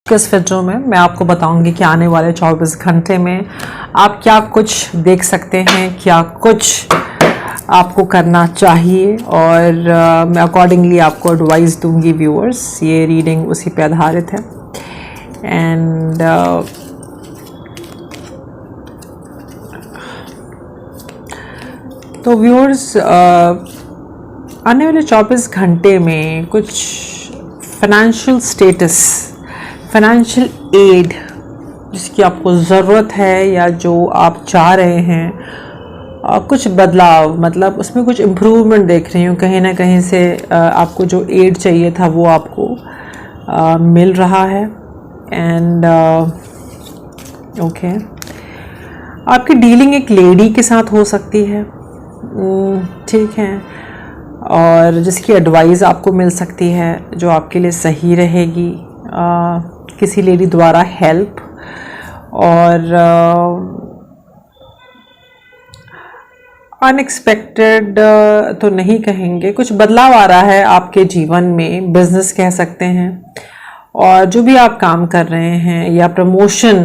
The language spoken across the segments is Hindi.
इस वीडियो में मैं आपको बताऊंगी कि आने वाले 24 घंटे में आप क्या कुछ देख सकते हैं, क्या कुछ आपको करना चाहिए और मैं अकॉर्डिंगली आपको एडवाइस दूंगी व्यूअर्स। ये रीडिंग उसी पे आधारित है एंड तो व्यूअर्स आने वाले 24 घंटे में कुछ फाइनेंशियल स्टेटस, फाइनेंशियल एड जिसकी आपको ज़रूरत है या जो आप चाह रहे हैं, कुछ बदलाव, मतलब उसमें कुछ इम्प्रूवमेंट देख रही हूँ। कहीं ना कहीं से आपको जो एड चाहिए था वो आपको मिल रहा है एंड ओके। आपकी डीलिंग एक लेडी के साथ हो सकती है, ठीक है, और जिसकी एडवाइस आपको मिल सकती है जो आपके लिए सही रहेगी। किसी लेडी द्वारा हेल्प और अनएक्सपेक्टेड तो नहीं कहेंगे, कुछ बदलाव आ रहा है आपके जीवन में, बिजनेस कह सकते हैं, और जो भी आप काम कर रहे हैं या प्रमोशन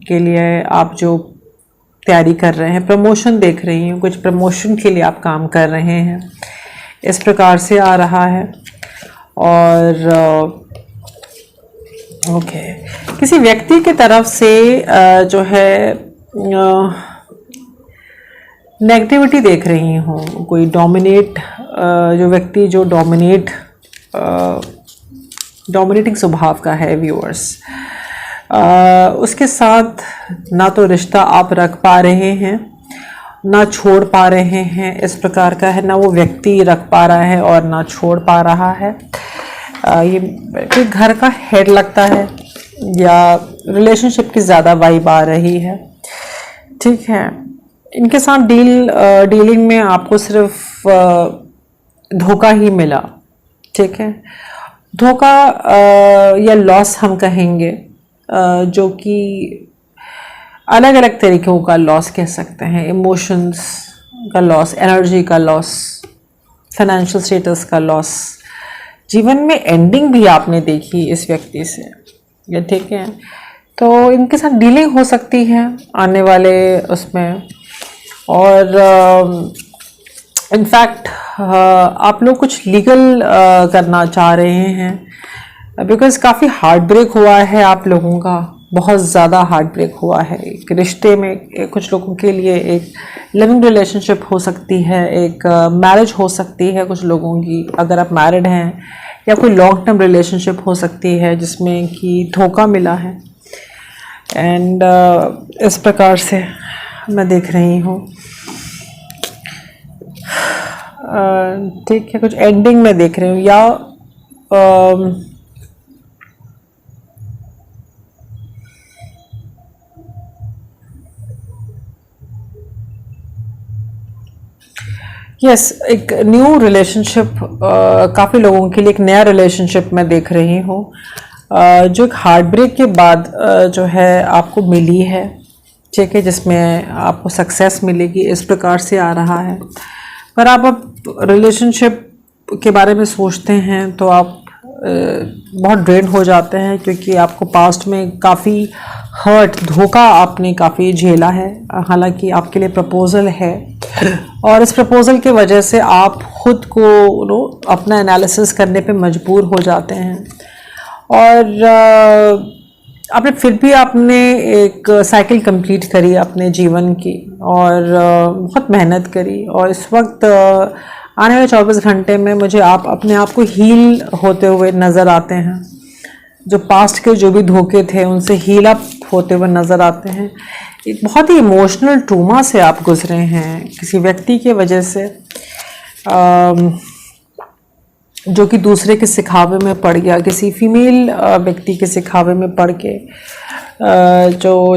के लिए आप जो तैयारी कर रहे हैं, प्रमोशन देख रही हूँ, कुछ प्रमोशन के लिए आप काम कर रहे हैं, इस प्रकार से आ रहा है। और ओके, किसी व्यक्ति की तरफ से जो है नेगेटिविटी देख रही हूँ, कोई डोमिनेट, जो व्यक्ति जो डोमिनेटिंग स्वभाव का है व्यूअर्स, उसके साथ ना तो रिश्ता आप रख पा रहे हैं ना छोड़ पा रहे हैं, इस प्रकार का है, ना वो व्यक्ति रख पा रहा है और ना छोड़ पा रहा है। ये कोई घर का हेड लगता है या रिलेशनशिप की ज़्यादा वाइब आ रही है, ठीक है। इनके साथ डीलिंग में आपको सिर्फ धोखा ही मिला, ठीक है, धोखा या लॉस हम कहेंगे, जो कि अलग अलग तरीक़ों का लॉस कह सकते हैं। इमोशंस का लॉस, एनर्जी का लॉस, फाइनेंशियल स्टेटस का लॉस, जीवन में एंडिंग भी आपने देखी इस व्यक्ति से, ये ठीक है। तो इनके साथ डीलिंग हो सकती है आने वाले उसमें, और इनफैक्ट आप लोग कुछ लीगल करना चाह रहे हैं बिकॉज़ काफ़ी हार्ट ब्रेक हुआ है आप लोगों का, बहुत ज़्यादा हार्ट ब्रेक हुआ है एक रिश्ते में। कुछ लोगों के लिए एक लिविंग रिलेशनशिप हो सकती है, एक मैरिज हो सकती है कुछ लोगों की, अगर आप मैरिड हैं, या कोई लॉन्ग टर्म रिलेशनशिप हो सकती है जिसमें कि धोखा मिला है एंड इस प्रकार से मैं देख रही हूँ, ठीक है। कुछ एंडिंग में देख रही हूँ या यस, एक न्यू रिलेशनशिप, काफ़ी लोगों के लिए एक नया रिलेशनशिप मैं देख रही हूँ, जो एक हार्ट ब्रेक के बाद जो है आपको मिली है, ठीक है, जिसमें आपको सक्सेस मिलेगी, इस प्रकार से आ रहा है। पर आप अब रिलेशनशिप के बारे में सोचते हैं तो आप बहुत ड्रेन हो जाते हैं, क्योंकि आपको पास्ट में काफ़ी हर्ट, धोखा आपने काफ़ी झेला है। हालांकि आपके लिए प्रपोज़ल है और इस प्रपोज़ल के वजह से आप खुद को अपना एनालिसिस करने पे मजबूर हो जाते हैं, और आपने फिर भी आपने एक साइकिल कंप्लीट करी अपने जीवन की और बहुत मेहनत करी, और इस वक्त आने वाले 24 घंटे में मुझे आप अपने आप को हील होते हुए नज़र आते हैं। जो पास्ट के जो भी धोखे थे उनसे हील अप होते हुए नज़र आते हैं। एक बहुत ही इमोशनल ट्रूमा से आप गुजरे हैं किसी व्यक्ति के वजह से, जो कि दूसरे के सिखावे में पड़ गया, किसी फीमेल व्यक्ति के सिखावे में पड़ के,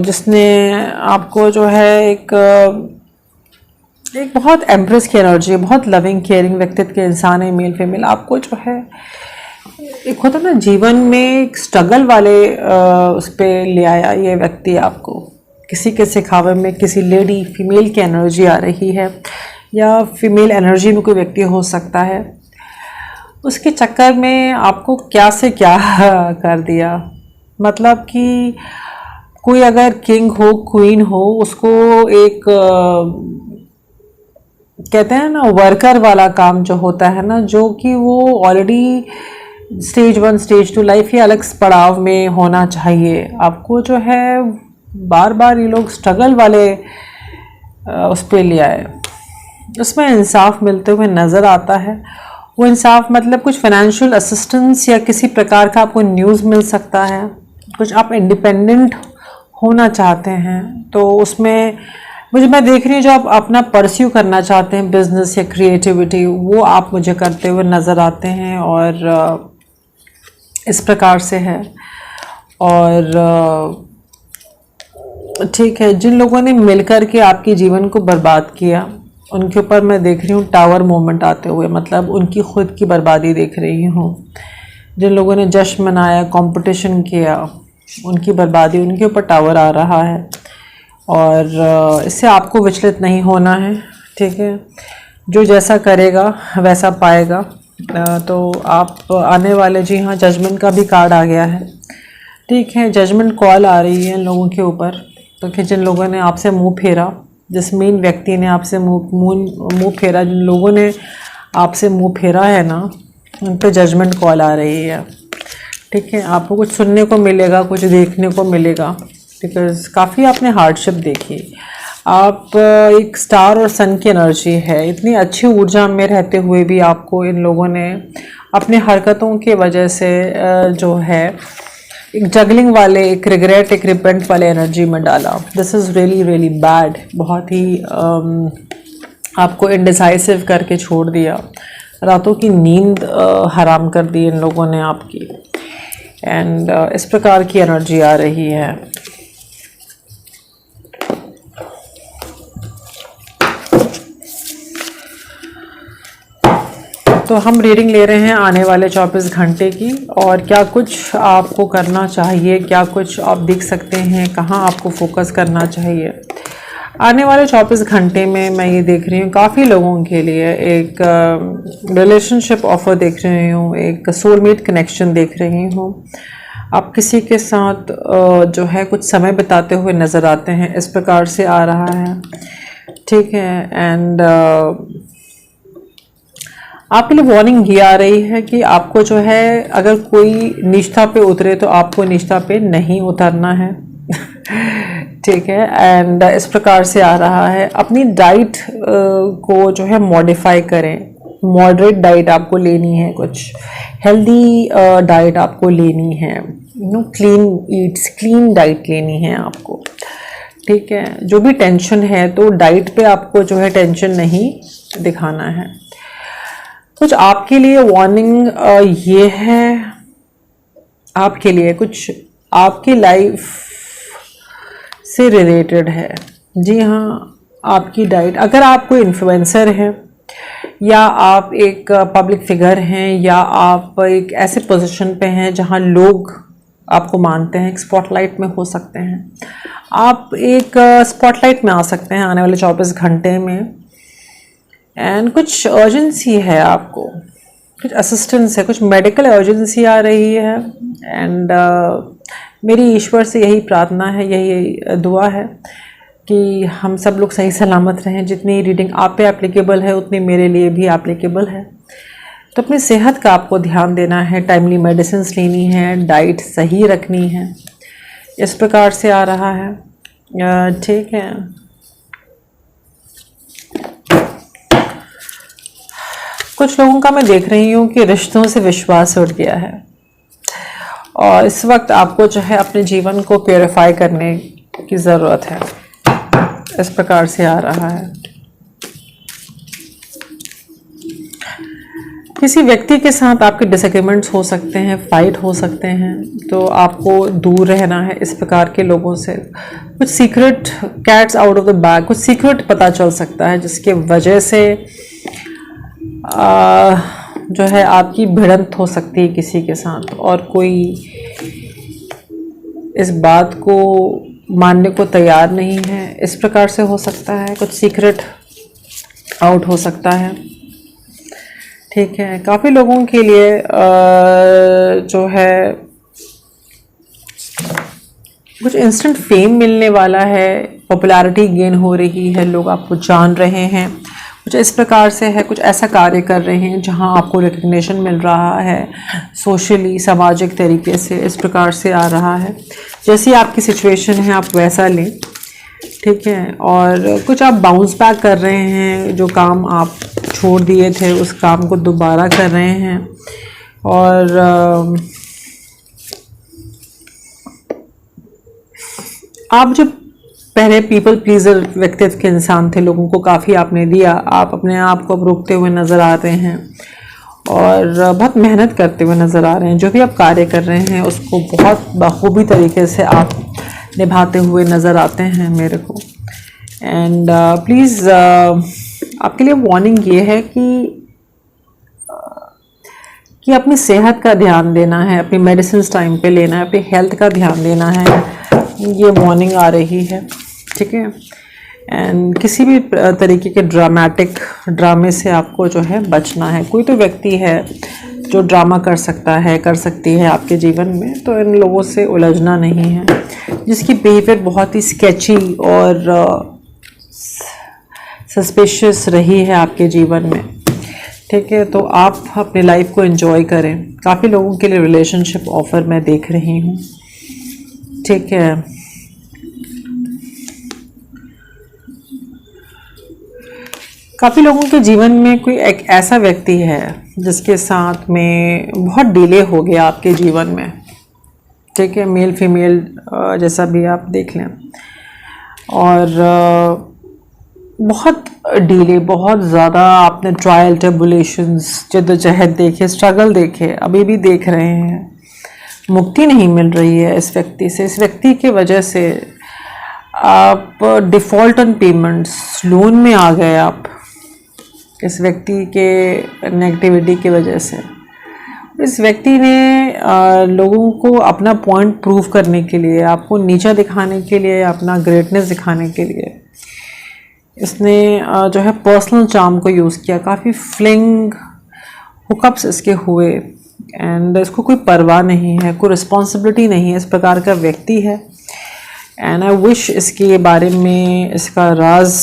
जिसने आपको जो है एक बहुत एम्प्रेस की एनर्जी, बहुत लविंग केयरिंग व्यक्तित्व के इंसान है, मेल फीमेल, आपको जो है एक होता ना जीवन में एक स्ट्रगल वाले उस पर ले आया ये व्यक्ति आपको। किसी के सिखावे में किसी लेडी, फीमेल की एनर्जी आ रही है, या फीमेल एनर्जी में कोई व्यक्ति हो सकता है, उसके चक्कर में आपको क्या से क्या कर दिया। मतलब कि कोई अगर किंग हो, क्वीन हो, उसको एक कहते हैं ना वर्कर वाला काम जो होता है ना, जो कि वो ऑलरेडी स्टेज 1 स्टेज 2 लाइफ ही अलग पड़ाव में होना चाहिए। आपको जो है बार बार ये लोग स्ट्रगल वाले उस पर ले आए। उसमें इंसाफ मिलते हुए नज़र आता है। वो इंसाफ मतलब कुछ फाइनेंशियल असिस्टेंस या किसी प्रकार का आपको न्यूज़ मिल सकता है, कुछ आप इंडिपेंडेंट होना चाहते हैं तो उसमें मैं देख रही हूँ जो आप अपना परस्यू करना चाहते हैं बिजनेस या क्रिएटिविटी, वो आप मुझे करते हुए नज़र आते हैं और इस प्रकार से है। और ठीक है, जिन लोगों ने मिलकर के आपके जीवन को बर्बाद किया उनके ऊपर मैं देख रही हूँ टावर मोमेंट आते हुए, मतलब उनकी खुद की बर्बादी देख रही हूँ। जिन लोगों ने जश्न मनाया, कंपटीशन किया, उनकी बर्बादी, उनके ऊपर टावर आ रहा है। और इससे आपको विचलित नहीं होना है, ठीक है। जो जैसा करेगा वैसा पाएगा। तो आप आने वाले, जी हाँ, जजमेंट का भी कार्ड आ गया है, ठीक है। जजमेंट कॉल आ रही है लोगों के ऊपर, तो कि जिन लोगों ने आपसे मुंह फेरा, जिस मेन व्यक्ति ने आपसे मुंह फेरा, जिन लोगों ने आपसे मुंह फेरा है ना, उन पे जजमेंट कॉल आ रही है, ठीक है। आपको कुछ सुनने को मिलेगा, कुछ देखने को मिलेगा, बिकॉज काफ़ी आपने हार्डशिप देखी। आप एक स्टार और सन की एनर्जी है, इतनी अच्छी ऊर्जा में रहते हुए भी आपको इन लोगों ने अपनी हरकतों की वजह से जो है एक जगलिंग वाले, एक रिग्रेट, एक रिपेंट वाले एनर्जी में डाला। This is really really bad. बहुत ही आपको इनडिसाइसिव करके छोड़ दिया, रातों की नींद हराम कर दी इन लोगों ने आपकी। एंड इस प्रकार की एनर्जी आ रही है। तो हम रीडिंग ले रहे हैं आने वाले 24 घंटे की, और क्या कुछ आपको करना चाहिए, क्या कुछ आप देख सकते हैं, कहाँ आपको फोकस करना चाहिए। आने वाले 24 घंटे में मैं ये देख रही हूँ काफ़ी लोगों के लिए एक रिलेशनशिप ऑफर देख रही हूँ, एक सोलमेट कनेक्शन देख रही हूँ। आप किसी के साथ जो है कुछ समय बिताते हुए नज़र आते हैं, इस प्रकार से आ रहा है, ठीक है। एंड आपके लिए वार्निंग ये आ रही है कि आपको जो है अगर कोई निष्ठा पे उतरे तो आपको निष्ठा पे नहीं उतरना है ठीक है। एंड इस प्रकार से आ रहा है, अपनी डाइट को जो है मॉडिफाई करें, मॉडरेट डाइट आपको लेनी है, कुछ हेल्दी डाइट आपको लेनी है, क्लीन ईट्स, क्लीन डाइट लेनी है आपको, ठीक है। जो भी टेंशन है तो डाइट पे आपको जो है टेंशन नहीं दिखाना है। कुछ आपके लिए वार्निंग ये है, आपके लिए कुछ आपकी लाइफ से रिलेटेड है, जी हाँ। आपकी डाइट, अगर आप कोई इन्फ्लुएंसर हैं या आप एक पब्लिक फिगर हैं या आप एक ऐसे पोजीशन पे हैं जहाँ लोग आपको मानते हैं, एक स्पॉटलाइट में हो सकते हैं, आप एक स्पॉटलाइट में आ सकते हैं आने वाले 24 घंटे में। एंड कुछ अर्जेंसी है, आपको कुछ असिस्टेंस है, कुछ मेडिकल अर्जेंसी आ रही है। एंड मेरी ईश्वर से यही प्रार्थना है, यही दुआ है कि हम सब लोग सही सलामत रहें। जितनी रीडिंग आप पे एप्लीकेबल है उतनी मेरे लिए भी एप्लीकेबल है। तो अपनी सेहत का आपको ध्यान देना है, टाइमली मेडिसिन लेनी है, डाइट सही रखनी है, इस प्रकार से आ रहा है, ठीक है। कुछ लोगों का मैं देख रही हूँ कि रिश्तों से विश्वास उठ गया है और इस वक्त आपको जो है अपने जीवन को प्योरीफाई करने की ज़रूरत है, इस प्रकार से आ रहा है। किसी व्यक्ति के साथ आपके डिसएग्रीमेंट्स हो सकते हैं, फाइट हो सकते हैं, तो आपको दूर रहना है इस प्रकार के लोगों से। कुछ secret, cats out of the bag, कुछ सीक्रेट पता चल सकता है जिसके वजह से जो है आपकी भिड़ंत हो सकती है किसी के साथ, और कोई इस बात को मानने को तैयार नहीं है, इस प्रकार से हो सकता है। कुछ सीक्रेट आउट हो सकता है, ठीक है, काफ़ी लोगों के लिए जो है कुछ इंस्टेंट फेम मिलने वाला है, पॉपुलैरिटी गेन हो रही है, लोग आपको जान रहे हैं, कुछ इस प्रकार से है, कुछ ऐसा कार्य कर रहे हैं जहां आपको रिकग्निशन मिल रहा है, सोशली सामाजिक तरीके से इस प्रकार से आ रहा है। जैसी आपकी सिचुएशन है आप वैसा लें, ठीक है। और कुछ आप बाउंस बैक कर रहे हैं, जो काम आप छोड़ दिए थे उस काम को दोबारा कर रहे हैं। और आप जब पहले पीपल प्लीजर व्यक्तित्व के इंसान थे, लोगों को काफ़ी आपने दिया, आप अपने आप को अब रोकते हुए नज़र आ रहे हैं और बहुत मेहनत करते हुए नज़र आ रहे हैं। जो भी आप कार्य कर रहे हैं उसको बहुत बखूबी तरीके से आप निभाते हुए नज़र आते हैं मेरे को। एंड प्लीज़ आपके लिए वार्निंग ये है कि अपनी सेहत का ध्यान देना है, अपनी मेडिसिन टाइम पे लेना है, अपनी हेल्थ का ध्यान देना है, ये वार्निंग आ रही है, ठीक है। एंड किसी भी तरीके के ड्रामे से आपको जो है बचना है। कोई तो व्यक्ति है जो ड्रामा कर सकता है, कर सकती है आपके जीवन में, तो इन लोगों से उलझना नहीं है। जिसकी बिहेवियर बहुत ही स्केची और सस्पिशियस रही है आपके जीवन में, ठीक है, तो आप अपनी लाइफ को एंजॉय करें। काफ़ी लोगों के लिए रिलेशनशिप ऑफर मैं देख रही हूँ, ठीक है। काफ़ी लोगों के जीवन में कोई एक ऐसा व्यक्ति है जिसके साथ में बहुत डिले हो गया आपके जीवन में, ठीक है, मेल फीमेल जैसा भी आप देख लें। और बहुत डिले, बहुत ज़्यादा आपने ट्रायल ट्रिबुलेशंस, जद्दोजहद देखे, स्ट्रगल देखे, अभी भी देख रहे हैं, मुक्ति नहीं मिल रही है इस व्यक्ति से। इस व्यक्ति की वजह से आप डिफ़ॉल्ट ऑन पेमेंट्स, लोन में आ गए आप इस व्यक्ति के नेगेटिविटी की वजह से। इस व्यक्ति ने लोगों को अपना पॉइंट प्रूव करने के लिए, आपको नीचा दिखाने के लिए, अपना ग्रेटनेस दिखाने के लिए इसने जो है पर्सनल चार्म को यूज़ किया। काफ़ी फ्लिंग हुकअप्स इसके हुए एंड इसको कोई परवाह नहीं है, कोई रिस्पॉन्सिबिलिटी नहीं है, इस प्रकार का व्यक्ति है। एंड आई विश इसके बारे में, इसका राज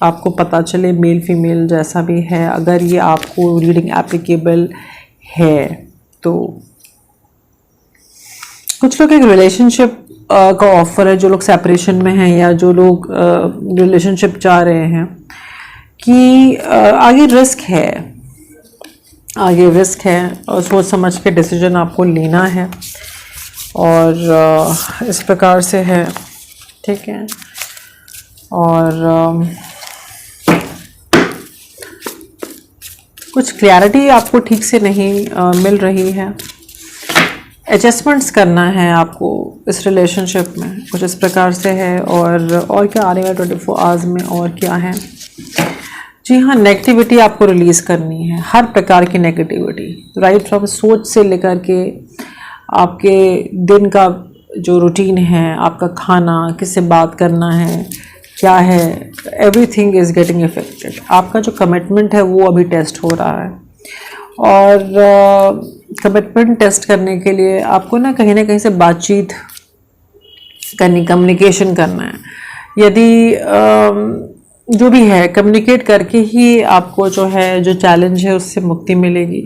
आपको पता चले, मेल फीमेल जैसा भी है। अगर ये आपको रीडिंग एप्लीकेबल है तो कुछ लोग एक रिलेशनशिप का ऑफर है, जो लोग सेपरेशन में हैं या जो लोग रिलेशनशिप चाह रहे हैं, कि आगे रिस्क है, आगे रिस्क है और सोच समझ के डिसीजन आपको लेना है। और इस प्रकार से है, ठीक है। और कुछ क्लैरिटी आपको ठीक से नहीं मिल रही है, एडजस्टमेंट्स करना है आपको इस रिलेशनशिप में, कुछ इस प्रकार से है। और क्या आने वाले 24 आवर्स में और क्या है? जी हाँ, नेगेटिविटी आपको रिलीज़ करनी है, हर प्रकार की नेगेटिविटी, राइट फ्रॉम सोच से लेकर के आपके दिन का जो रूटीन है, आपका खाना, किससे बात करना है, क्या है, एवरीथिंग इज़ गेटिंग इफेक्टेड। आपका जो कमिटमेंट है वो अभी टेस्ट हो रहा है। और कमिटमेंट टेस्ट करने के लिए आपको ना कहीं से बातचीत करनी, कम्युनिकेशन करना है। यदि जो भी है कम्युनिकेट करके ही आपको जो है, जो चैलेंज है उससे मुक्ति मिलेगी।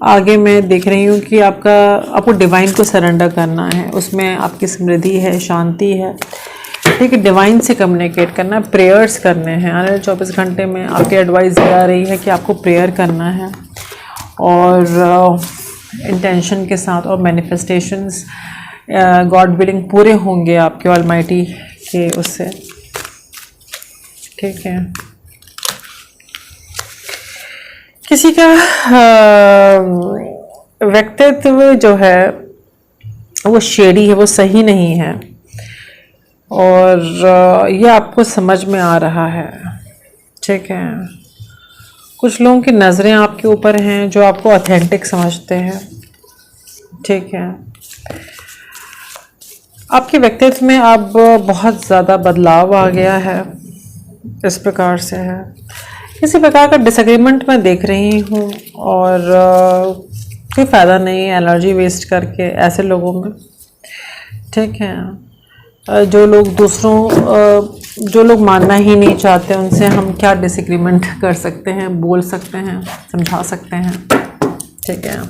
आगे मैं देख रही हूँ कि आपको डिवाइन को सरेंडर करना है, उसमें आपकी समृद्धि है, शांति है, ठीक है। डिवाइन से कम्युनिकेट करना है, प्रेयर्स करने हैं। आने वाले 24 घंटे में आपकी एडवाइस ये आ रही है कि आपको प्रेयर करना है और इंटेंशन के साथ, और मैनिफेस्टेशंस गॉड विलिंग पूरे होंगे आपके ऑलमाइटी के उससे, ठीक है। किसी का व्यक्तित्व जो है वो शेडी है, वो सही नहीं है, और ये आपको समझ में आ रहा है, ठीक है। कुछ लोगों की नज़रें आपके ऊपर हैं जो आपको ऑथेंटिक समझते हैं, ठीक है। आपके व्यक्तित्व में अब बहुत ज़्यादा बदलाव आ गया है, इस प्रकार से है। किसी प्रकार का डिसएग्रीमेंट मैं देख रही हूँ और कोई फ़ायदा नहीं है एनर्जी वेस्ट करके ऐसे लोगों में। ठीक है, जो लोग मानना ही नहीं चाहते उनसे हम क्या डिसएग्रीमेंट कर सकते हैं, बोल सकते हैं, समझा सकते हैं। ठीक है,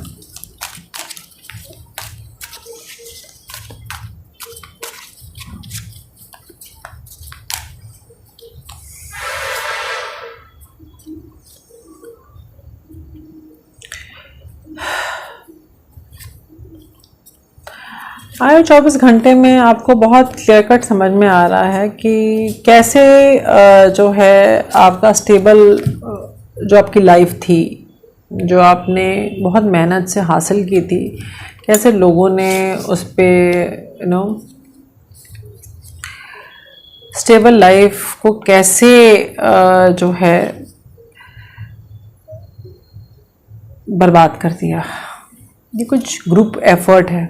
आए 24 घंटे में आपको बहुत क्लियर कट समझ में आ रहा है कि कैसे जो है आपका स्टेबल जो आपकी लाइफ थी, जो आपने बहुत मेहनत से हासिल की थी, कैसे लोगों ने उस पर स्टेबल लाइफ को कैसे जो है बर्बाद कर दिया। ये कुछ ग्रुप एफर्ट है।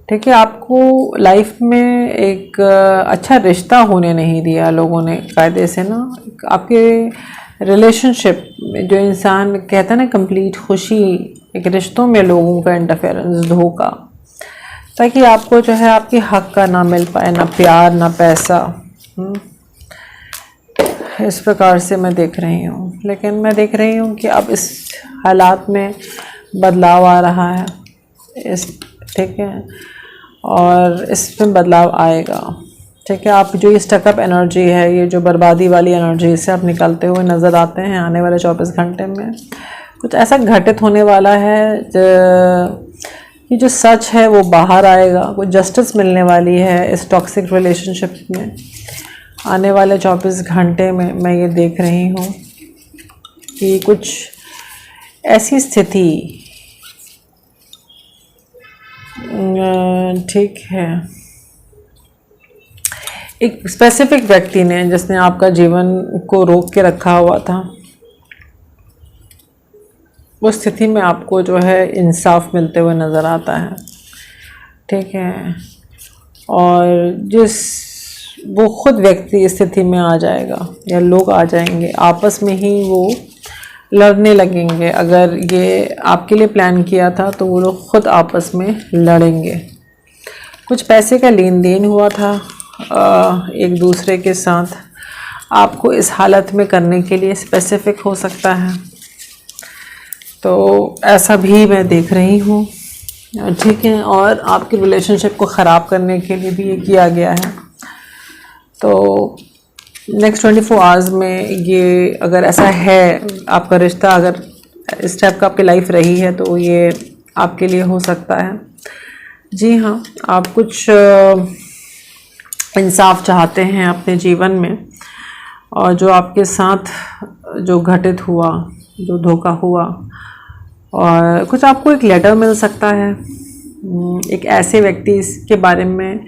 ठीक है, आपको लाइफ में एक अच्छा रिश्ता होने नहीं दिया लोगों ने कायदे से ना। आपके रिलेशनशिप में जो इंसान कहता है ना कंप्लीट खुशी, एक रिश्तों में लोगों का इंटरफेरेंस, धोखा, ताकि आपको जो है आपके हक का ना मिल पाए, ना प्यार ना पैसा। इस प्रकार से मैं देख रही हूँ। लेकिन मैं देख रही हूँ कि अब इस हालात में बदलाव आ रहा है। ठीक है, और इसमें बदलाव आएगा। ठीक है, आप जो ये स्टकअप एनर्जी है, ये जो बर्बादी वाली एनर्जी से आप निकलते हुए नज़र आते हैं आने वाले 24 घंटे में। कुछ ऐसा घटित होने वाला है कि जो सच है वो बाहर आएगा। कुछ जस्टिस मिलने वाली है इस टॉक्सिक रिलेशनशिप में आने वाले 24 घंटे में। मैं ये देख रही हूँ कि कुछ ऐसी स्थिति ठीक है, एक स्पेसिफिक व्यक्ति ने जिसने आपका जीवन को रोक के रखा हुआ था, उस स्थिति में आपको जो है इंसाफ मिलते हुए नज़र आता है। ठीक है, और वो खुद व्यक्ति इस स्थिति में आ जाएगा या लोग आ जाएंगे, आपस में ही वो लड़ने लगेंगे। अगर ये आपके लिए प्लान किया था तो वो लोग खुद आपस में लड़ेंगे। कुछ पैसे का लेन देन हुआ था एक दूसरे के साथ, आपको इस हालत में करने के लिए स्पेसिफिक हो सकता है। तो ऐसा भी मैं देख रही हूँ। ठीक है, और आपकी रिलेशनशिप को ख़राब करने के लिए भी ये किया गया है। तो नेक्स्ट 24 आवर्स में ये अगर ऐसा है, आपका रिश्ता अगर इस टाइप का आपकी लाइफ रही है तो ये आपके लिए हो सकता है। जी हाँ, आप कुछ इंसाफ चाहते हैं अपने जीवन में, और जो आपके साथ जो घटित हुआ, जो धोखा हुआ, और कुछ आपको एक लेटर मिल सकता है एक ऐसे व्यक्ति के बारे में,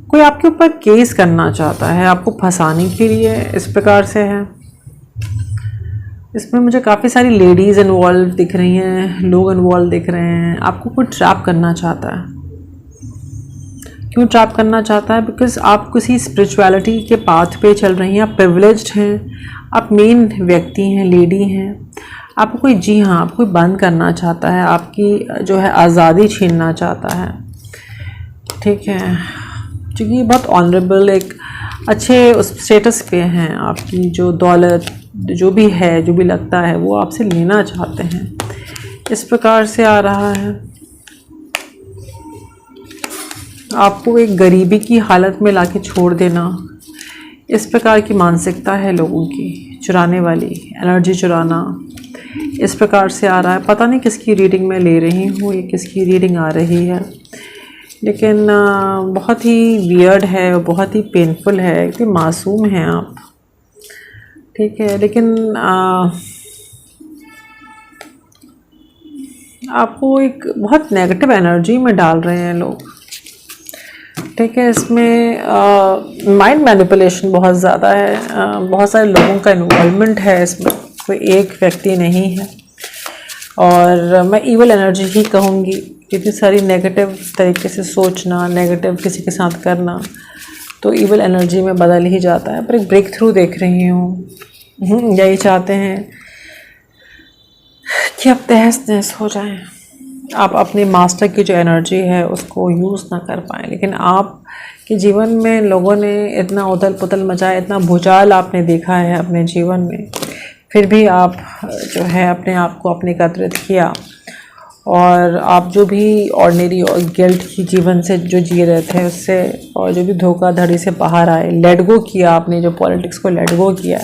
कोई आपके ऊपर केस करना चाहता है आपको फंसाने के लिए। इस प्रकार से है। इसमें मुझे काफ़ी सारी लेडीज़ इन्वॉल्व दिख रही हैं, लोग इन्वॉल्व दिख रहे हैं। आपको कोई ट्रैप करना चाहता है। क्यों ट्रैप करना चाहता है? बिकॉज आप किसी स्पिरिचुअलिटी के पाथ पे चल रही हैं, आप प्रिविलेज्ड हैं, आप मेन व्यक्ति हैं, लेडी हैं। आपको कोई, जी हाँ, आपको कोई बंद करना चाहता है, आपकी जो है आज़ादी छीनना चाहता है। ठीक है, क्योंकि बहुत ऑनरेबल, एक अच्छे उस स्टेटस पे हैं, आपकी जो दौलत जो भी है, जो भी लगता है, वो आपसे लेना चाहते हैं। इस प्रकार से आ रहा है। आपको एक गरीबी की हालत में लाके छोड़ देना, इस प्रकार की मानसिकता है लोगों की, चुराने वाली एनर्जी चुराना, इस प्रकार से आ रहा है। पता नहीं किसकी रीडिंग मैं ले रही हूँ, ये किसकी रीडिंग आ रही है, लेकिन बहुत ही वियर्ड है, बहुत ही पेनफुल है। इतने मासूम हैं आप। ठीक है, लेकिन आपको एक बहुत नेगेटिव एनर्जी में डाल रहे हैं लोग। ठीक है, इसमें माइंड मैनिपुलेशन बहुत ज़्यादा है। बहुत सारे लोगों का इन्वॉल्वमेंट है इसमें, कोई एक व्यक्ति नहीं है। और मैं इवल एनर्जी ही कहूँगी। इतनी सारी नेगेटिव तरीके से सोचना, नेगेटिव किसी के साथ करना, तो इविल एनर्जी में बदल ही जाता है। पर एक ब्रेक थ्रू देख रही हूँ, यही चाहते हैं कि आप तहस नहस हो जाएं, आप अपने मास्टर की जो एनर्जी है उसको यूज़ ना कर पाएँ। लेकिन आप के जीवन में लोगों ने इतना उथल पुथल मचाया, इतना भूचाल आपने देखा है अपने जीवन में, फिर भी आप जो है अपने आप को अपने एकत्रित किया, और आप जो भी ऑर्डिनरी और गिल्ट की जीवन से जो जी रहे थे उससे, और जो भी धोखाधड़ी से बाहर आए, लेट गो किया आपने, जो पॉलिटिक्स को लेट गो किया,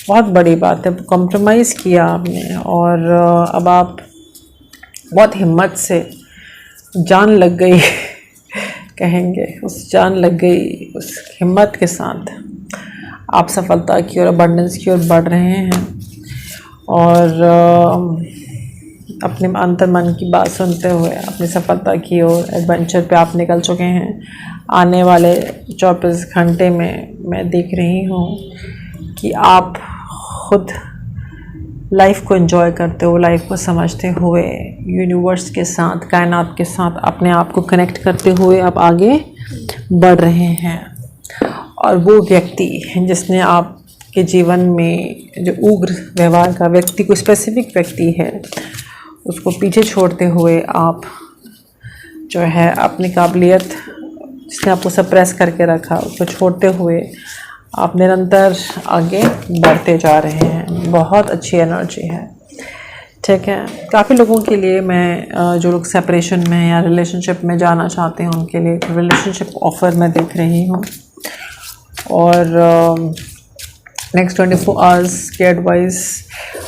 बहुत बड़ी बात है। कॉम्प्रोमाइज़ किया आपने, और अब आप बहुत हिम्मत से, जान लग गई कहेंगे, उस जान लग गई उस हिम्मत के साथ आप सफलता की और अबंडेंस की ओर बढ़ रहे हैं। और अपने अंतर मन की बात सुनते हुए अपनी सफलता की ओर एडवेंचर पे आप निकल चुके हैं। आने वाले 24 घंटे में मैं देख रही हूँ कि आप खुद लाइफ को एंजॉय करते हो, लाइफ को समझते हुए, यूनिवर्स के साथ, कायनात के साथ अपने आप को कनेक्ट करते हुए आप आगे बढ़ रहे हैं। और वो व्यक्ति जिसने आपके जीवन में जो उग्र व्यवहार का व्यक्ति, कोई स्पेसिफिक व्यक्ति है, उसको पीछे छोड़ते हुए आप जो है अपनी काबिलियत, जिसने आपको सप्रेस करके रखा, उसको छोड़ते हुए आप निरंतर आगे बढ़ते जा रहे हैं। बहुत अच्छी एनर्जी है, ठीक है। काफ़ी लोगों के लिए मैं, जो लोग सेपरेशन में या रिलेशनशिप में जाना चाहते हैं, उनके लिए रिलेशनशिप ऑफ़र मैं देख रही हूँ। और नेक्स्ट 24 आवर्स के एडवाइस,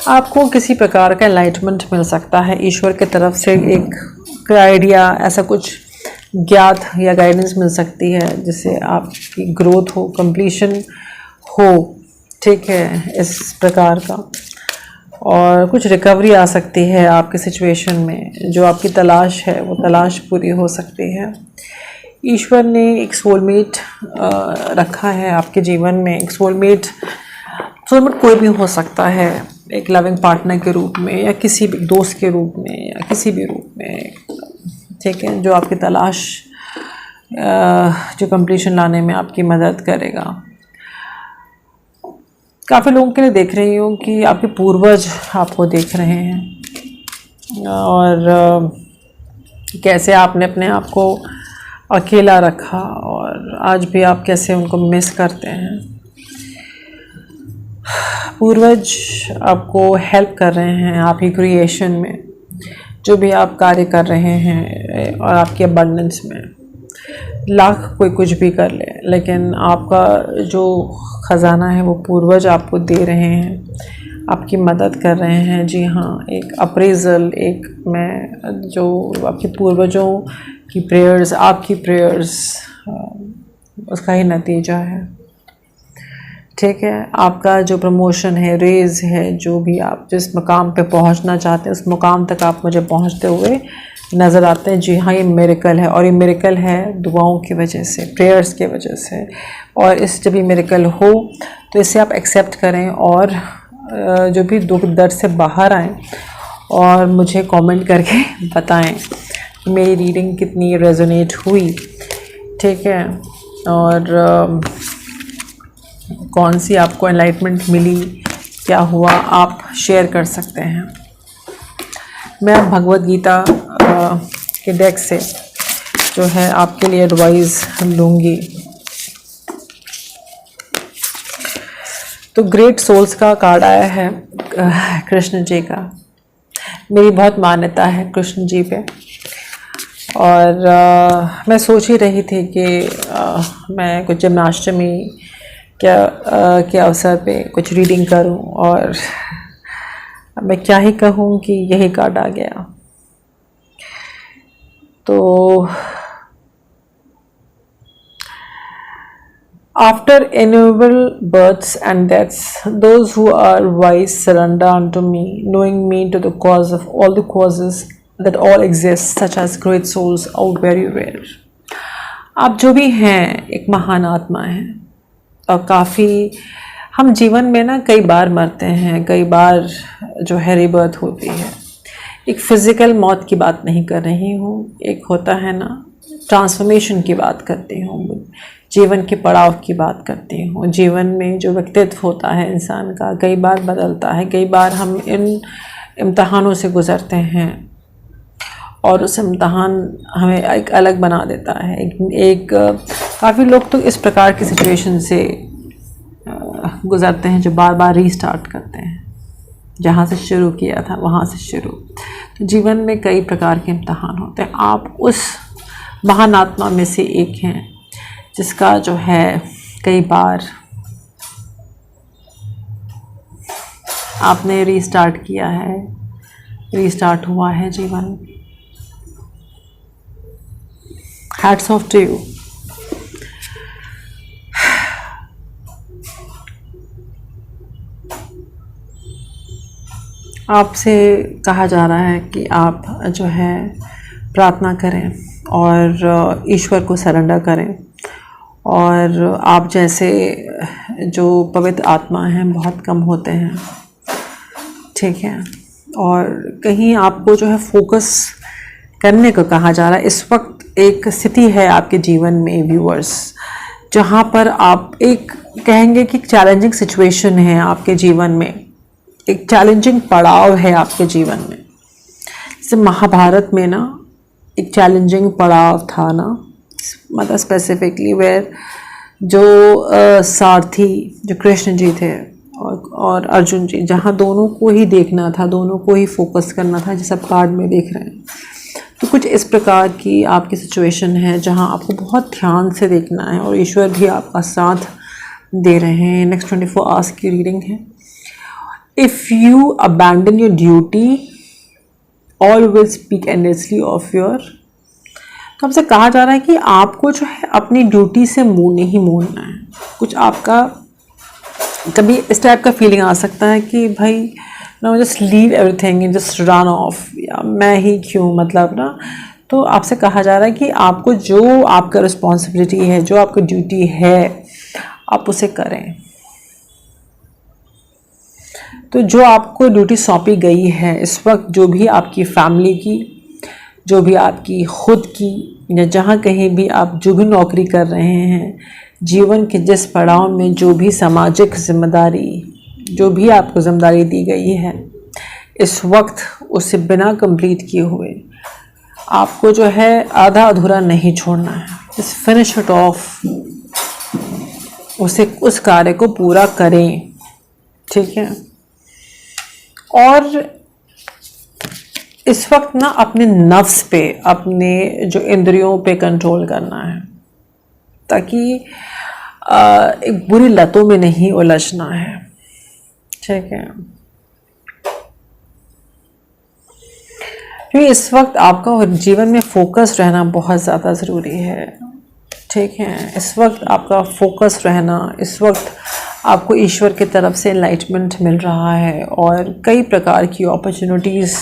आपको किसी प्रकार का एनलाइटमेंट मिल सकता है ईश्वर की तरफ से, एक आइडिया, ऐसा कुछ ज्ञात या गाइडेंस मिल सकती है जिससे आपकी ग्रोथ हो, कंप्लीशन हो, ठीक है, इस प्रकार का। और कुछ रिकवरी आ सकती है आपके सिचुएशन में, जो आपकी तलाश है वो तलाश पूरी हो सकती है। ईश्वर ने एक सोलमेट रखा है आपके जीवन में। एक सोलमेट कोई भी हो सकता है, एक लविंग पार्टनर के रूप में, या किसी भी दोस्त के रूप में, या किसी भी रूप में, ठीक है, जो आपकी तलाश, जो कंप्लीशन लाने में आपकी मदद करेगा। काफ़ी लोगों के लिए देख रही हूँ कि आपके पूर्वज आपको देख रहे हैं, और कैसे आपने अपने आप को अकेला रखा, और आज भी आप कैसे उनको मिस करते हैं। पूर्वज आपको हेल्प कर रहे हैं आपकी क्रिएशन में, जो भी आप कार्य कर रहे हैं, और आपकी अबंडेंस में। लाख कोई कुछ भी कर ले, लेकिन आपका जो ख़जाना है वो पूर्वज आपको दे रहे हैं, आपकी मदद कर रहे हैं। जी हाँ, एक अप्रेजल, एक मैं जो आपके पूर्वजों की प्रेयर्स, आपकी प्रेयर्स, उसका ही नतीजा है, ठीक है। आपका जो प्रमोशन है, रेज़ है, जो भी आप जिस मुकाम पे पहुंचना चाहते हैं, उस मुकाम तक आप मुझे पहुंचते हुए नज़र आते हैं। जी हाँ, ये मिरेकल है, और ये मिरेकल है दुआओं की वजह से, प्रेयर्स की वजह से। और इस जब ये मिरेकल हो तो इसे आप एक्सेप्ट करें, और जो भी दुख दर्द से बाहर आएँ, और मुझे कमेंट करके बताएं मेरी रीडिंग कितनी रेजोनेट हुई, ठीक है, और कौन सी आपको एनलाइटमेंट मिली, क्या हुआ, आप शेयर कर सकते हैं। मैं भगवद गीता के डेक से जो है आपके लिए एडवाइस लूँगी। तो ग्रेट सोल्स का कार्ड आया है कृष्ण जी का। मेरी बहुत मान्यता है कृष्ण जी पे, और मैं सोच ही रही थी कि मैं कुछ जन्माष्टमी के अवसर पे कुछ रीडिंग करूं, और मैं क्या ही कहूं कि यही कार्ड आ गया। तो after innumerable births and deaths, those who are wise surrender unto me, knowing me to the cause of all the causes that all exist, such as great souls, out very rare। आप जो भी हैं एक महान आत्मा हैं, और काफ़ी हम जीवन में ना कई बार मरते हैं, कई बार जो है रिबर्थ होती है। एक फ़िज़िकल मौत की बात नहीं कर रही हूँ, एक होता है ना ट्रांसफॉर्मेशन की बात करती हूँ, जीवन के पड़ाव की बात करती हूँ। जीवन में जो व्यक्तित्व होता है इंसान का कई बार बदलता है, कई बार हम इन इम्तहानों से गुज़रते हैं और उस इम्तहान हमें एक अलग बना देता है। काफ़ी लोग तो इस प्रकार की सिचुएशन से गुज़रते हैं जो बार बार रीस्टार्ट करते हैं, जहाँ से शुरू किया था वहाँ से शुरू। तो जीवन में कई प्रकार के इम्तहान होते हैं। आप उस महान आत्मा में से एक हैं जिसका जो है कई बार आपने रीस्टार्ट किया है, रीस्टार्ट हुआ है जीवन। Hats off to you. आपसे कहा जा रहा है कि आप जो है प्रार्थना करें और ईश्वर को सरेंडर करें। और आप जैसे जो पवित्र आत्मा हैं बहुत कम होते हैं, ठीक है। और कहीं आपको जो है फोकस करने को कहा जा रहा है। इस वक्त एक स्थिति है आपके जीवन में व्यूअर्स, जहाँ पर आप एक कहेंगे कि चैलेंजिंग सिचुएशन है आपके जीवन में, एक चैलेंजिंग पड़ाव है आपके जीवन में। जैसे महाभारत में ना एक चैलेंजिंग पड़ाव था ना, मतलब स्पेसिफिकली वेयर जो सारथी जो कृष्ण जी थे और अर्जुन जी, जहाँ दोनों को ही देखना था, दोनों को ही फोकस करना था, जैसे आप कार्ड में देख रहे हैं। तो कुछ इस प्रकार की आपकी सिचुएशन है जहाँ आपको बहुत ध्यान से देखना है और ईश्वर भी आपका साथ दे रहे हैं। नेक्स्ट 24 आवर्स की रीडिंग है। If you abandon your duty all will speak endlessly of your. तो हमसे कहा जा रहा है कि आपको जो है अपनी ड्यूटी से मुंह नहीं मोड़ना है। कुछ आपका कभी इस टाइप का फीलिंग आ सकता है कि भाई ना just leave everything and just run of, या मैं ही क्यों, मतलब ना। तो आपसे कहा जा रहा है कि आपको जो आपका रिस्पॉन्सिबिलिटी है, जो आपकी ड्यूटी है, आप उसे करें। तो जो आपको ड्यूटी सौंपी गई है इस वक्त, जो भी आपकी फैमिली की, जो भी आपकी खुद की, या जहाँ कहीं भी आप जो भी नौकरी कर रहे हैं, जीवन के जिस पड़ाव में जो भी सामाजिक जिम्मेदारी, जो भी आपको जिम्मेदारी दी गई है, इस वक्त उसे बिना कंप्लीट किए हुए आपको जो है आधा अधूरा नहीं छोड़ना है। इस फिनिश इट ऑफ, उस कार्य को पूरा करें, ठीक है। और इस वक्त ना अपने नफ्स पे, अपने जो इंद्रियों पे कंट्रोल करना है, ताकि एक बुरी लतों में नहीं उलझना है, ठीक है। क्योंकि इस वक्त आपका जीवन में फोकस रहना बहुत ज़्यादा ज़रूरी है, ठीक है। इस वक्त आपका फोकस रहना, इस वक्त आपको ईश्वर की तरफ से एनलाइटमेंट मिल रहा है और कई प्रकार की अपॉर्चुनिटीज़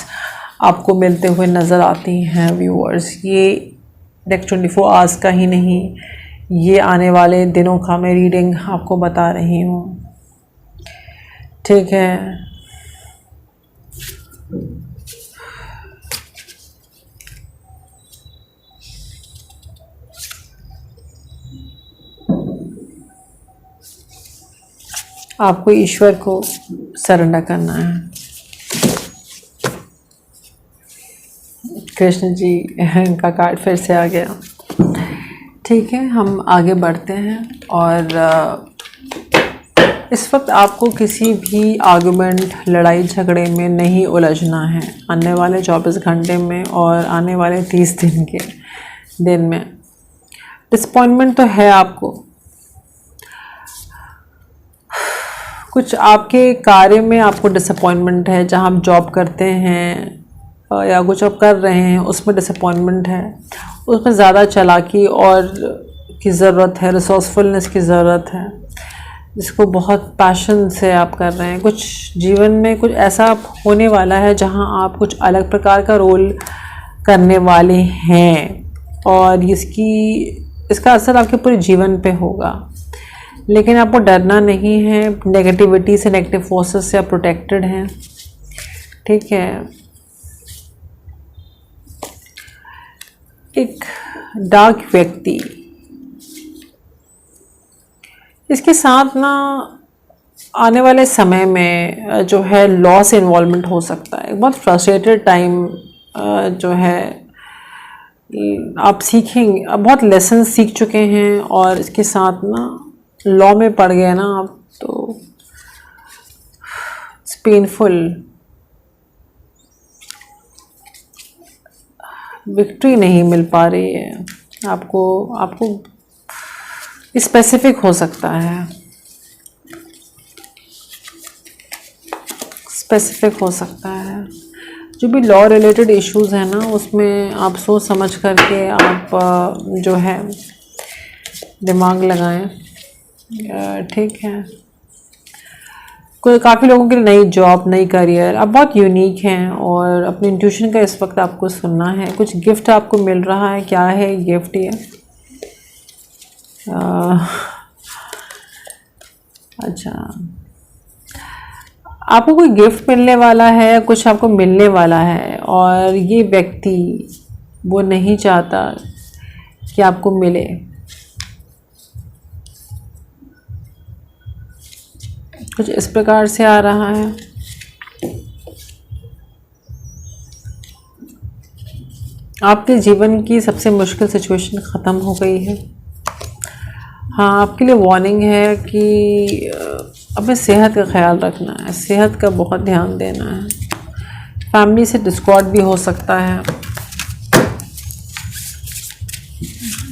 आपको मिलते हुए नज़र आती हैं व्यूअर्स। ये नेक्स्ट 24 आवर्स का ही नहीं, ये आने वाले दिनों का मैं रीडिंग आपको बता रही हूँ, ठीक है। आपको ईश्वर को सरेंडर करना है। कृष्ण जी का कार्ड फिर से आ गया, ठीक है। हम आगे बढ़ते हैं। और इस वक्त आपको किसी भी आर्गुमेंट, लड़ाई झगड़े में नहीं उलझना है आने वाले 24 घंटे में और आने वाले 30 दिन में। डिसअपॉइंटमेंट तो है आपको, कुछ आपके कार्य में आपको डिसअपॉइंटमेंट है, जहाँ आप जॉब करते हैं या कुछ आप कर रहे हैं उसमें डिसअपॉइंटमेंट है, उसमें ज़्यादा चालाकी और की ज़रूरत है, रिसोर्सफुलनेस की ज़रूरत है, जिसको बहुत पैशन से आप कर रहे हैं। कुछ जीवन में कुछ ऐसा होने वाला है जहाँ आप कुछ अलग प्रकार का रोल करने वाले हैं और इसका असर आपके पूरे जीवन पे होगा। लेकिन आपको डरना नहीं है, नेगेटिविटी से, नेगेटिव फोर्सेस से आप प्रोटेक्टेड हैं, ठीक है। एक डार्क व्यक्ति इसके साथ ना आने वाले समय में जो है लॉस इन्वॉल्वमेंट हो सकता है। बहुत फ्रस्ट्रेटेड टाइम जो है आप सीखेंगे, आप बहुत लेसन सीख चुके हैं और इसके साथ ना लॉ में पड़ गए ना आप, तो इट्स पेनफुल। विक्ट्री नहीं मिल पा रही है आपको। आपको स्पेसिफिक हो सकता है, स्पेसिफिक हो सकता है। जो भी लॉ रिलेटेड इश्यूज़ हैं ना, उसमें आप सोच समझ करके आप जो है दिमाग लगाएं। ठीक है, कोई काफ़ी लोगों के लिए नई जॉब, नई करियर, आप बहुत यूनिक हैं और अपनी इंट्यूशन का इस वक्त आपको सुनना है। कुछ गिफ्ट आपको मिल रहा है, क्या है गिफ्ट ये? अच्छा, आपको कोई गिफ्ट मिलने वाला है, कुछ आपको मिलने वाला है और ये व्यक्ति वो नहीं चाहता कि आपको मिले। कुछ इस प्रकार से आ रहा है। आपके जीवन की सबसे मुश्किल सिचुएशन ख़त्म हो गई है। हाँ, आपके लिए वार्निंग है कि अपने सेहत का ख्याल रखना है, सेहत का बहुत ध्यान देना है। फैमिली से डिस्कॉर्ड भी हो सकता है।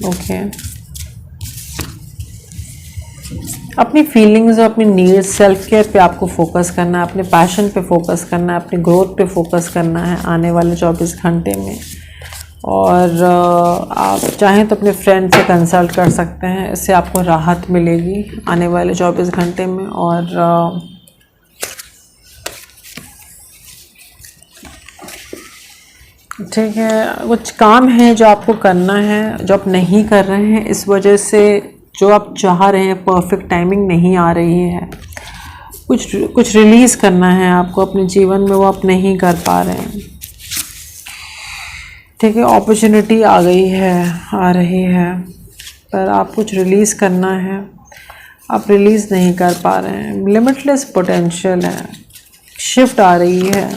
ओके, अपनी फीलिंग्स और अपनी नीड्स, सेल्फ केयर पे आपको फोकस करना है, अपने पैशन पे फोकस करना है, अपनी ग्रोथ पे फोकस करना है आने वाले 24 घंटे में। और आप चाहें तो अपने फ्रेंड से कंसल्ट कर सकते हैं, इससे आपको राहत मिलेगी आने वाले 24 घंटे में। और ठीक है, कुछ काम है जो आपको करना है, जो आप नहीं कर रहे हैं, इस वजह से जो आप चाह रहे हैं परफेक्ट टाइमिंग नहीं आ रही है। कुछ रिलीज़ करना है आपको अपने जीवन में, वो आप नहीं कर पा रहे हैं। ठीक है, अपॉर्चुनिटी आ गई है, आ रही है, पर आप कुछ रिलीज़ करना है, आप रिलीज़ नहीं कर पा रहे हैं। लिमिटलेस पोटेंशियल है, शिफ्ट आ रही है,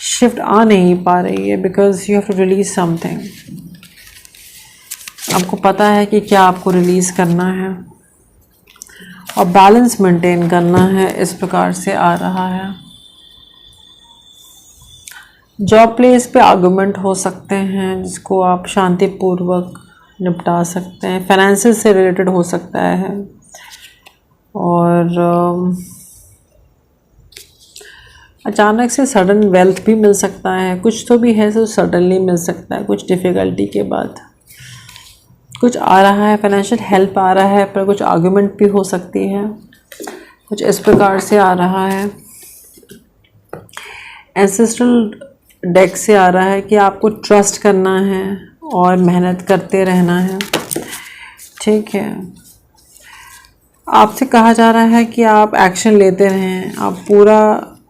शिफ्ट आ नहीं पा रही है because you have to release something. आपको पता है कि क्या आपको रिलीज़ करना है और बैलेंस मेंटेन करना है, इस प्रकार से आ रहा है। जॉब प्लेस पे आर्गुमेंट हो सकते हैं जिसको आप शांतिपूर्वक निपटा सकते हैं। फाइनेंसेस से रिलेटेड हो सकता है और अचानक से सडन वेल्थ भी मिल सकता है। कुछ तो भी है जो सडनली मिल सकता है, कुछ डिफ़िकल्टी के बाद कुछ आ रहा है। फाइनेंशियल हेल्प आ रहा है, पर कुछ आर्गुमेंट भी हो सकती है। कुछ इस प्रकार से आ रहा है। एंसेस्ट्रल डेक से आ रहा है कि आपको ट्रस्ट करना है और मेहनत करते रहना है। ठीक है, आपसे कहा जा रहा है कि आप एक्शन लेते रहें। आप पूरा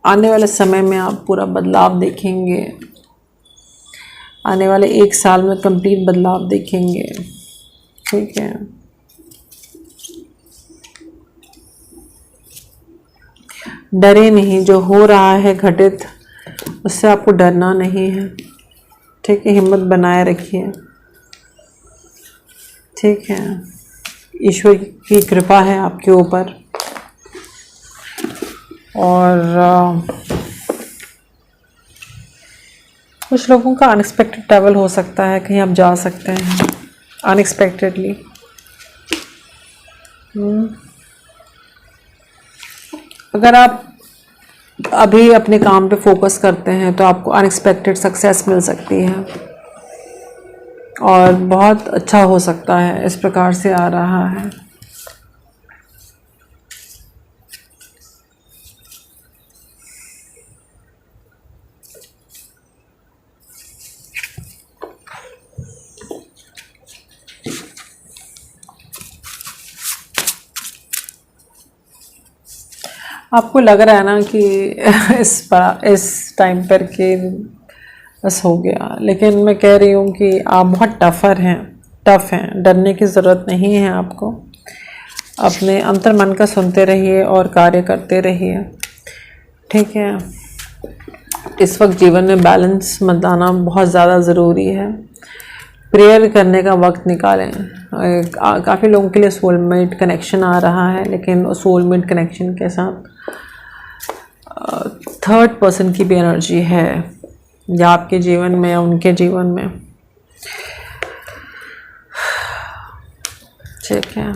आने वाले समय में आप पूरा बदलाव देखेंगे, आने वाले 1 साल में कंप्लीट बदलाव देखेंगे। ठीक है, डरे नहीं, जो हो रहा है घटित उससे आपको डरना नहीं है। ठीक है, हिम्मत बनाए रखिए। ठीक है, ईश्वर की कृपा है आपके ऊपर। और कुछ लोगों का अनएक्सपेक्टेड ट्रैवल हो सकता है, कहीं आप जा सकते हैं अनएक्सपेक्टेडली। अगर आप अभी अपने काम पे फोकस करते हैं तो आपको अनएक्सपेक्टेड सक्सेस मिल सकती है और बहुत अच्छा हो सकता है, इस प्रकार से आ रहा है। आपको लग रहा है ना कि इस टाइम पर कि बस हो गया, लेकिन मैं कह रही हूँ कि आप बहुत टफ़ हैं। डरने की ज़रूरत नहीं है आपको। अपने अंतर मन का सुनते रहिए और कार्य करते रहिए, ठीक है। इस वक्त जीवन में बैलेंस बनाना बहुत ज़्यादा ज़रूरी है। प्रेयर करने का वक्त निकालें। काफ़ी लोगों के लिए सोलमेट कनेक्शन आ रहा है, लेकिन सोलमेट कनेक्शन के साथ थर्ड पर्सन की भी एनर्जी है, या आपके जीवन में या उनके जीवन में, ठीक है।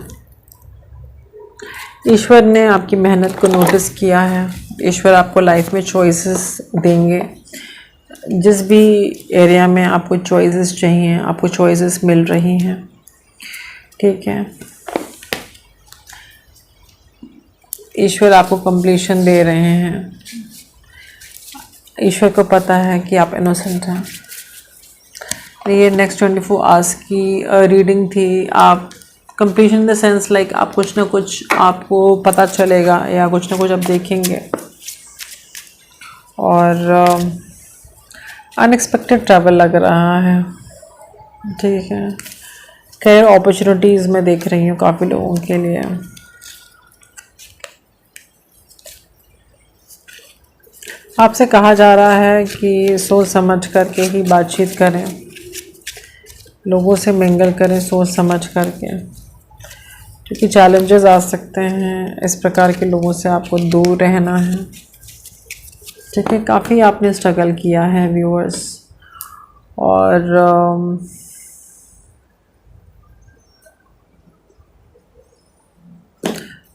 ईश्वर ने आपकी मेहनत को नोटिस किया है। ईश्वर आपको लाइफ में चॉइसेस देंगे। जिस भी एरिया में आपको चॉइसेस चाहिए, आपको चॉइसेस मिल रही हैं, ठीक है। ईश्वर आपको कंप्लीशन दे रहे हैं। ईश्वर को पता है कि आप इनोसेंट हैं। ये नेक्स्ट 24 आवर्स की रीडिंग थी। आप completion in the sense like आप कुछ ना कुछ आपको पता चलेगा, या कुछ ना कुछ आप देखेंगे, और अनएक्सपेक्टेड ट्रैवल लग रहा है, ठीक है। कई अपॉर्चुनिटीज़ मैं देख रही हूँ काफ़ी लोगों के लिए। आपसे कहा जा रहा है कि सोच समझ करके ही बातचीत करें, लोगों से मिंगल करें सोच समझ करके, क्योंकि चैलेंजेस आ सकते हैं। इस प्रकार के लोगों से आपको दूर रहना है, ठीक है। काफ़ी आपने स्ट्रगल किया है व्यूअर्स, और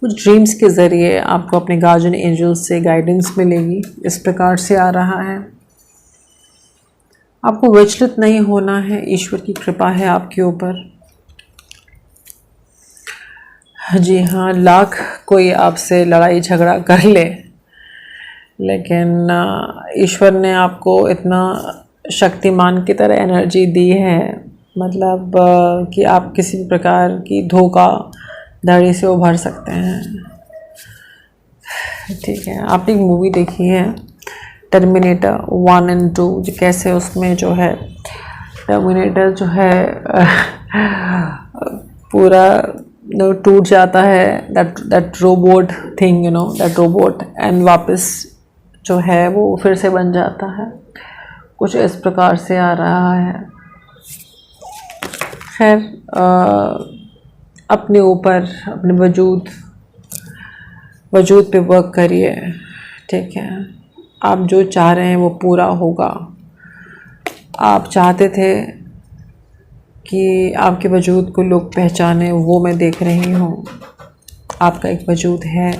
कुछ ड्रीम्स के ज़रिए आपको अपने गार्जियन एंजल्स से गाइडेंस मिलेगी। इस प्रकार से आ रहा है। आपको विचलित नहीं होना है, ईश्वर की कृपा है आपके ऊपर। जी हाँ, लाख कोई आपसे लड़ाई झगड़ा कर ले, लेकिन ईश्वर ने आपको इतना शक्तिमान की तरह एनर्जी दी है, मतलब कि आप किसी भी प्रकार की धोखाधड़ी से उभर सकते हैं, ठीक है। आपने एक मूवी देखी है टर्मिनेटर 1 और 2, जो कैसे उसमें जो है टर्मिनेटर जो है पूरा टूट जाता है, that robot thing, you know, that robot, and वापस जो है वो फिर से बन जाता है। कुछ इस प्रकार से आ रहा है। खैर, अपने ऊपर, अपने वजूद पे वर्क करिए, ठीक है। आप जो चाह रहे हैं वो पूरा होगा। आप चाहते थे कि आपके वजूद को लोग पहचाने, वो मैं देख रही हूँ। आपका एक वजूद है,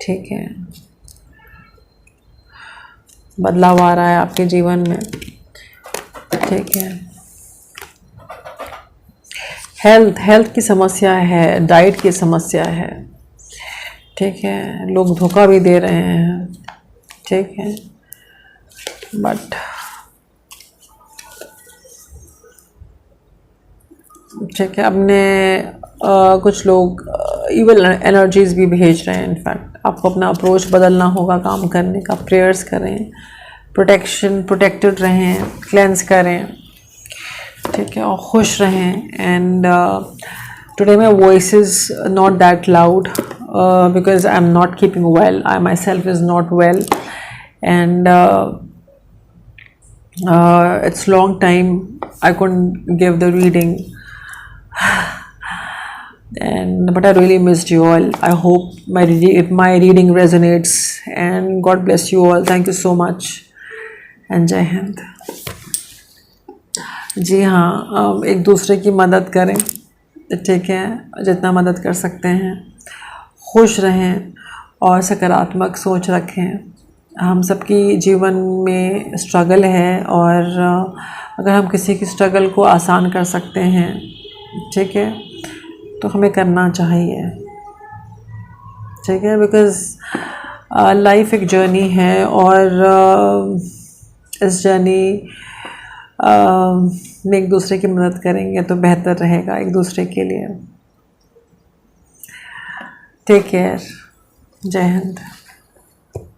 ठीक है। बदलाव आ रहा है आपके जीवन में, ठीक है। हेल्थ की समस्या है, डाइट की समस्या है, ठीक है। लोग धोखा भी दे रहे हैं, ठीक है। बट ठीक है, अपने कुछ लोग इवल एनर्जीज भी भेज रहे हैं। इनफैक्ट आपको अपना अप्रोच बदलना होगा काम करने का। प्रेयर्स करें, प्रोटेक्टेड रहें, क्लेंस करें, ठीक है, और खुश रहें। And today my voice is not that loud because I am not keeping well, I my self is not well, and it's long time I couldn't give the reading, but I really missed you all. I hope my reading resonates, and God bless you all. Thank you so much, and जय हिंद। जी हाँ, एक दूसरे की मदद करें, ठीक है, जितना मदद कर सकते हैं। खुश रहें और सकारात्मक सोच रखें। हम सबकी जीवन में स्ट्रगल है, और अगर हम किसी की स्ट्रगल को आसान कर सकते हैं, ठीक है, तो हमें करना चाहिए, ठीक है। बिकॉज़ लाइफ एक जर्नी है, और इस जर्नी में एक दूसरे की मदद करेंगे तो बेहतर रहेगा एक दूसरे के लिए। टेक केयर, जय हिंद।